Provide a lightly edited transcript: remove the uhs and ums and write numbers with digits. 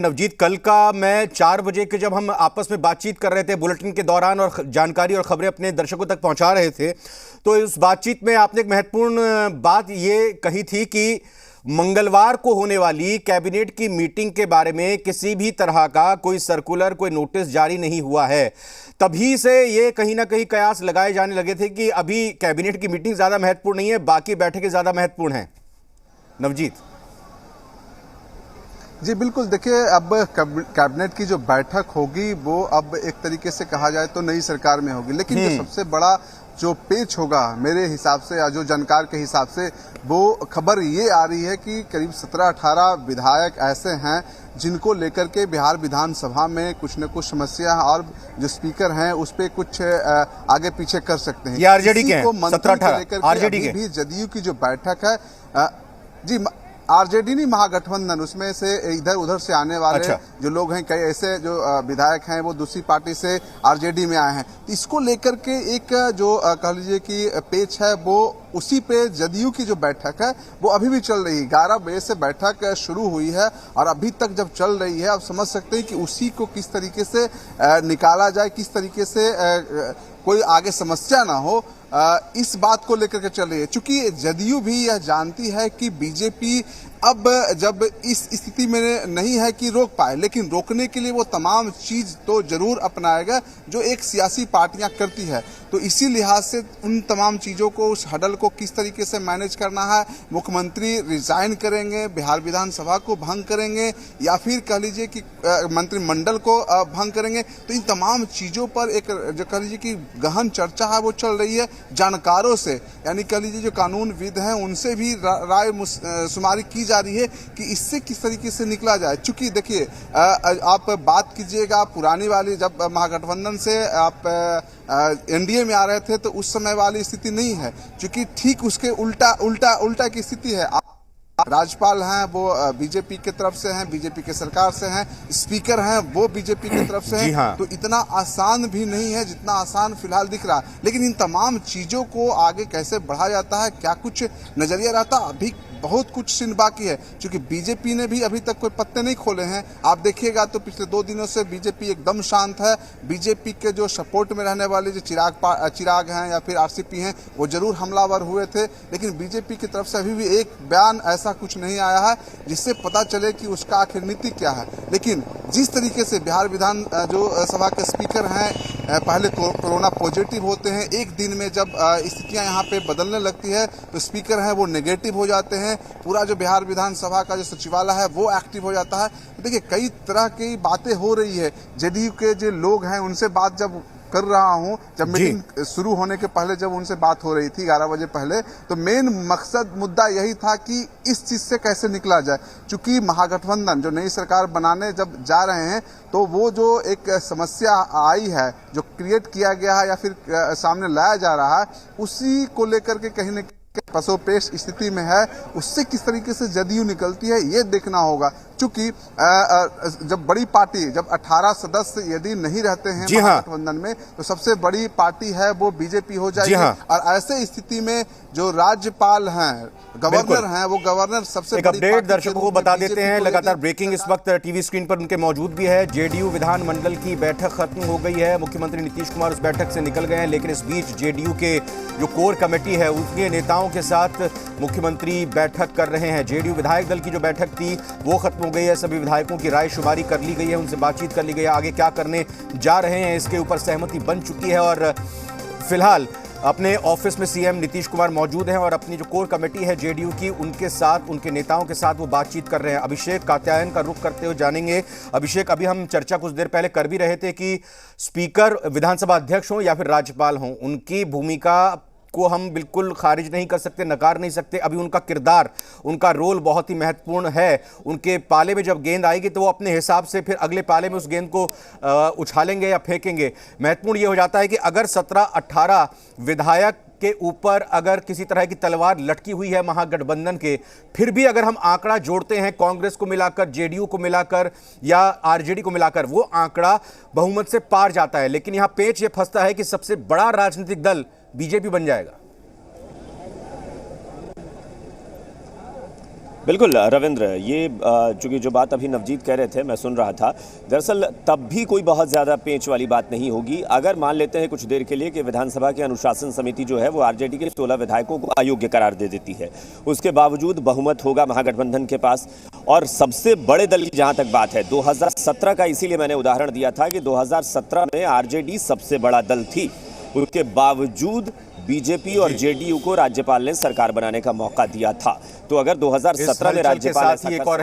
नवजीत, कल का मैं 4 बजे के जब हम आपस में बातचीत कर रहे थे बुलेटिन के दौरान और जानकारी और खबरें अपने दर्शकों तक पहुंचा रहे थे, तो इस बातचीत में आपने एक महत्वपूर्ण बात ये कही थी कि मंगलवार को होने वाली कैबिनेट की मीटिंग के बारे में किसी भी तरह का कोई सर्कुलर, कोई नोटिस जारी नहीं हुआ है। तभी से ये कहीं ना कहीं कयास लगाए जाने लगे थे कि अभी कैबिनेट की मीटिंग ज़्यादा महत्वपूर्ण नहीं है, बाकी बैठकें ज़्यादा महत्वपूर्ण हैं। नवजीत जी बिल्कुल, देखिए अब कैबिनेट की जो बैठक होगी वो अब एक तरीके से कहा जाए तो नई सरकार में होगी, लेकिन जो सबसे बड़ा जो पेच होगा मेरे हिसाब से या जो जानकार के हिसाब से वो खबर ये आ रही है कि करीब 17-18 विधायक ऐसे हैं जिनको लेकर के बिहार विधानसभा में कुछ न कुछ समस्या और जो स्पीकर हैं उस पर कुछ आगे पीछे कर सकते हैं। ये आरजेडी के हैं, 17-18 आरजेडी के भी जदयू की जो बैठक है जी आरजेडी नहीं, महागठबंधन, उसमें से इधर उधर से आने वाले जो लोग हैं, कई ऐसे जो विधायक हैं वो दूसरी पार्टी से आरजेडी में आए हैं। इसको लेकर के एक जो कह लीजिए कि पेच है वो उसी पे जदयू की जो बैठक है वो अभी भी चल रही है। 11 बजे से बैठक शुरू हुई है और अभी तक जब चल रही है आप समझ सकते हैं कि उसी को किस तरीके से निकाला जाए, किस तरीके से कोई आगे समस्या ना हो, इस बात को लेकर के चल रही है। चूंकि जदयू भी यह जानती है कि बीजेपी अब जब इस स्थिति में नहीं है कि रोक पाए, लेकिन रोकने के लिए वो तमाम चीज तो जरूर अपनाएगा जो एक सियासी पार्टियां करती है। तो इसी लिहाज से उन तमाम चीजों को, उस हडल को किस तरीके से मैनेज करना है, मुख्यमंत्री रिजाइन करेंगे, बिहार विधानसभा को भंग करेंगे या फिर कह लीजिए कि मंत्रिमंडल को भंग करेंगे, तो इन तमाम चीजों पर एक जो कह लीजिए कि गहन चर्चा है वो चल रही है जानकारों से, यानी कह लीजिए जो कानूनविद हैं उनसे भी राय शुमारी की जा रही है कि इससे किस तरीके से निकला जाए। चूंकि देखिए आप बात कीजिएगा पुरानी वाली, जब महागठबंधन से आप एनडीए में आ रहे थे तो उस समय वाली स्थिति नहीं है, क्योंकि ठीक उसके उल्टा की स्थिति है। राज्यपाल हैं वो बीजेपी की तरफ से हैं, बीजेपी के सरकार से हैं, स्पीकर हैं वो बीजेपी की तरफ से हैं। हाँ। तो इतना आसान भी नहीं है जितना आसान फिलहाल दिख रहा है, लेकिन इन तमाम चीजों को आगे कैसे बढ़ाया जाता है, क्या कुछ नजरिया रहता, अभी बहुत कुछ सीन बाकी है, क्योंकि बीजेपी ने भी अभी तक कोई पत्ते नहीं खोले हैं। आप देखिएगा तो पिछले 2 दिनों से बीजेपी एकदम शांत है। बीजेपी के जो सपोर्ट में रहने वाले जो चिराग हैं या फिर आरसीपी हैं वो जरूर हमलावर हुए थे, लेकिन बीजेपी की तरफ से अभी भी एक बयान ऐसा कुछ नहीं आया है जिससे पता चले कि उसका आखिर नीति क्या है। लेकिन जिस तरीके से बिहार विधान जो सभा के स्पीकर हैं पहले कोरोना पॉजिटिव होते हैं, एक दिन में जब स्थितियां यहाँ पे बदलने लगती है तो स्पीकर हैं वो नेगेटिव हो जाते हैं, पूरा जो बिहार विधानसभा का जो सचिवालय है वो एक्टिव हो जाता है। देखिए कई तरह की बातें हो रही है, जेडीयू के जो लोग हैं उनसे बात जब कर रहा हूं, जब मीटिंग शुरू होने के पहले जब उनसे बात हो रही थी 11 बजे पहले, तो मेन मकसद मुद्दा यही था कि इस चीज से कैसे निकला जाए। चूंकि महागठबंधन जो नई सरकार बनाने जब जा रहे हैं तो वो जो एक समस्या आई है, जो क्रिएट किया गया है या फिर सामने लाया जा रहा है, उसी को लेकर के कहीं न पसोपेश स्थिति में है, उससे किस तरीके से जदयू निकलती है ये देखना होगा। चूंकि जब बड़ी पार्टी, जब 18 सदस्य यदि नहीं रहते हैं महागठबंधन में तो सबसे बड़ी पार्टी है वो बीजेपी हो जाएगी। और ऐसे स्थिति में जो राज्यपाल हैं, गवर्नर हैं, वो गवर्नर सबसे एक अपडेट दर्शकों को बता देते हैं। लगातार ब्रेकिंग इस वक्त टीवी स्क्रीन पर उनके मौजूद भी है। जेडीयू विधानमंडल की बैठक खत्म हो गई है, मुख्यमंत्री नीतीश कुमार उस बैठक से निकल गए हैं, लेकिन इस बीच जेडीयू के जो कोर कमेटी है उसके नेताओं के साथ मुख्यमंत्री बैठक कर रहे हैं। जेडीयू विधायक दल की जो बैठक थी वो खत्म हो गई है, सभी विधायकों की राय शुमारी कर ली गई है, उनसे बातचीत कर ली गई है, आगे क्या करने जा रहे हैं इसके ऊपर सहमति बन चुकी है। और फिलहाल अपने ऑफिस में सीएम नीतीश कुमार मौजूद हैं और अपनी जो कोर कमेटी है जेडीयू की उनके साथ, उनके नेताओं के साथ वो बातचीत कर रहे हैं। अभिषेक कात्यायन का रुख करते हुए जानेंगे। अभिषेक, अभी हम चर्चा कुछ देर पहले कर भी रहे थे कि स्पीकर विधानसभा अध्यक्ष हों या फिर राज्यपाल हों, उनकी भूमिका को हम बिल्कुल खारिज नहीं कर सकते, नकार नहीं सकते। अभी उनका किरदार, उनका रोल बहुत ही महत्वपूर्ण है। उनके पाले में जब गेंद आएगी तो वो अपने हिसाब से फिर अगले पाले में उस गेंद को उछालेंगे या फेंकेंगे। महत्वपूर्ण ये हो जाता है कि अगर 17-18 विधायक के ऊपर अगर किसी तरह की तलवार लटकी हुई है महागठबंधन के, फिर भी अगर हम आंकड़ा जोड़ते हैं कांग्रेस को मिलाकर, जेडीयू को मिलाकर या आरजेडी को मिलाकर, वो आंकड़ा बहुमत से पार जाता है। लेकिन यहां पेच ये फंसता है कि सबसे बड़ा राजनीतिक दल बीजेपी बन जाएगा। बिल्कुल रविंद्र, ये चूंकि जो बात अभी नवजीत कह रहे थे मैं सुन रहा था, दरअसल तब भी कोई बहुत ज़्यादा पेंच वाली बात नहीं होगी। अगर मान लेते हैं कुछ देर के लिए कि विधानसभा की अनुशासन समिति जो है वो आरजेडी के 16 विधायकों को अयोग्य करार दे देती है, उसके बावजूद बहुमत होगा महागठबंधन के पास। और सबसे बड़े दल की जहाँ तक बात है 2017 का, इसीलिए मैंने उदाहरण दिया था कि 2017 में आरजेडी सबसे बड़ा दल थी, उसके बावजूद बीजेपी और जेडीयू को राज्यपाल ने सरकार बनाने का मौका दिया था। तो अगर 2017 में राज्यपाल ऐसा कर